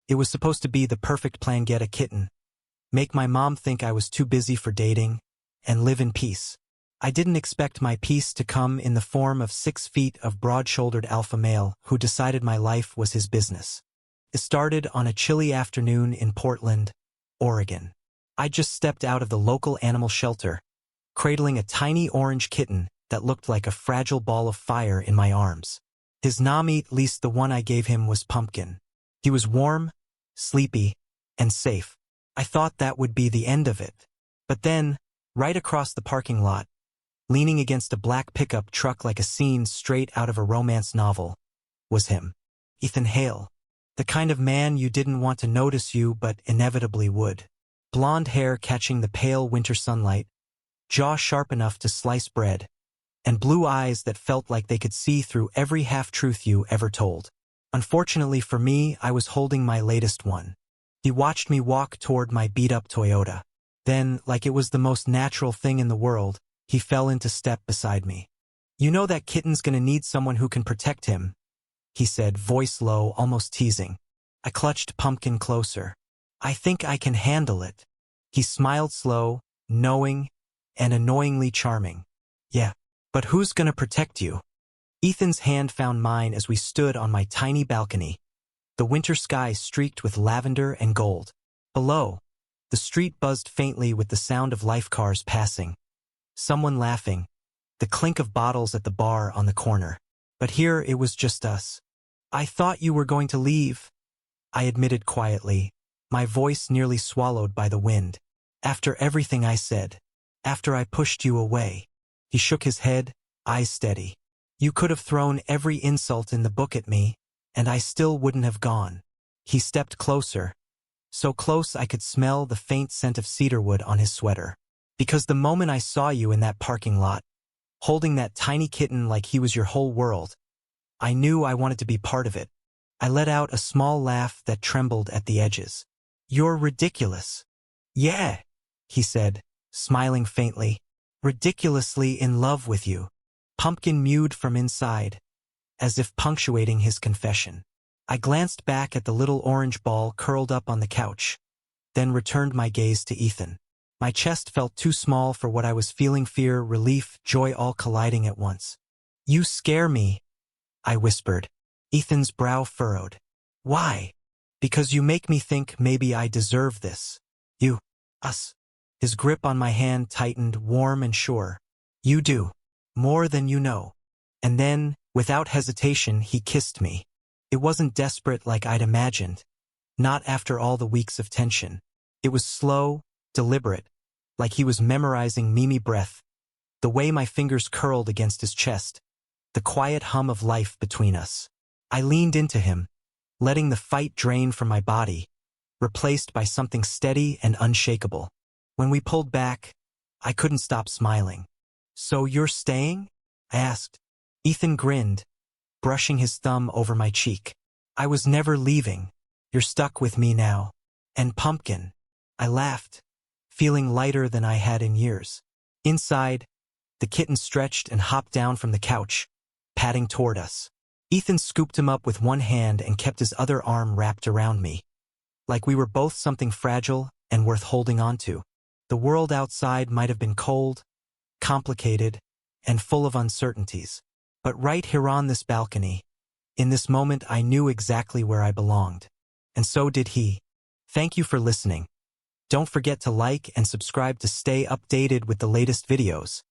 It was supposed to be the perfect plan: get a kitten, make my mom think I was too busy for dating, and live in peace. I didn't expect my peace to come in the form of 6 feet of broad-shouldered alpha male who decided my life was his business. It started on a chilly afternoon in Portland, Oregon. I just stepped out of the local animal shelter, cradling a tiny orange kitten that looked like a fragile ball of fire in my arms. His name, at least the one I gave him, was Pumpkin. He was warm, sleepy, and safe. I thought that would be the end of it. But then, right across the parking lot, leaning against a black pickup truck like a scene straight out of a romance novel, was him. Ethan Hale. The kind of man you didn't want to notice you but inevitably would. Blonde hair catching the pale winter sunlight, jaw sharp enough to slice bread, and blue eyes that felt like they could see through every half-truth you ever told. Unfortunately for me, I was holding my latest one. He watched me walk toward my beat-up Toyota. Then, like it was the most natural thing in the world, he fell into step beside me. "You know that kitten's gonna need someone who can protect him," he said, voice low, almost teasing. I clutched Pumpkin closer. "I think I can handle it." He smiled, slow, knowing, and annoyingly charming. "Yeah, but who's gonna protect you?" Ethan's hand found mine as we stood on my tiny balcony, the winter sky streaked with lavender and gold. Below, the street buzzed faintly with the sound of life cars passing, someone laughing, the clink of bottles at the bar on the corner. But here it was just us. "I thought you were going to leave," I admitted quietly, my voice nearly swallowed by the wind. "After everything I said, after I pushed you away." He shook his head, eyes steady. "You could have thrown every insult in the book at me, and I still wouldn't have gone." He stepped closer, so close I could smell the faint scent of cedarwood on his sweater. "Because the moment I saw you in that parking lot, holding that tiny kitten like he was your whole world, I knew I wanted to be part of it." I let out a small laugh that trembled at the edges. "You're ridiculous." "Yeah," he said, smiling faintly. "Ridiculously in love with you." Pumpkin mewed from inside, as if punctuating his confession. I glanced back at the little orange ball curled up on the couch, then returned my gaze to Ethan. My chest felt too small for what I was feeling: fear, relief, joy, all colliding at once. "You scare me," I whispered. Ethan's brow furrowed. "Why?" "Because you make me think maybe I deserve this." "You, us." His grip on my hand tightened, warm and sure. "You do. More than you know." And then, without hesitation, he kissed me. It wasn't desperate like I'd imagined. Not after all the weeks of tension. It was slow, deliberate, like he was memorizing Mimi breath, the way my fingers curled against his chest, the quiet hum of life between us. I leaned into him, letting the fight drain from my body, replaced by something steady and unshakable. When we pulled back, I couldn't stop smiling. "So you're staying?" I asked. Ethan grinned, brushing his thumb over my cheek. "I was never leaving. You're stuck with me now." "And Pumpkin." I laughed, feeling lighter than I had in years. Inside, the kitten stretched and hopped down from the couch, padding toward us. Ethan scooped him up with one hand and kept his other arm wrapped around me, like we were both something fragile and worth holding on to. The world outside might have been cold, complicated, and full of uncertainties. But right here on this balcony, in this moment, I knew exactly where I belonged. And so did he. Thank you for listening. Don't forget to like and subscribe to stay updated with the latest videos.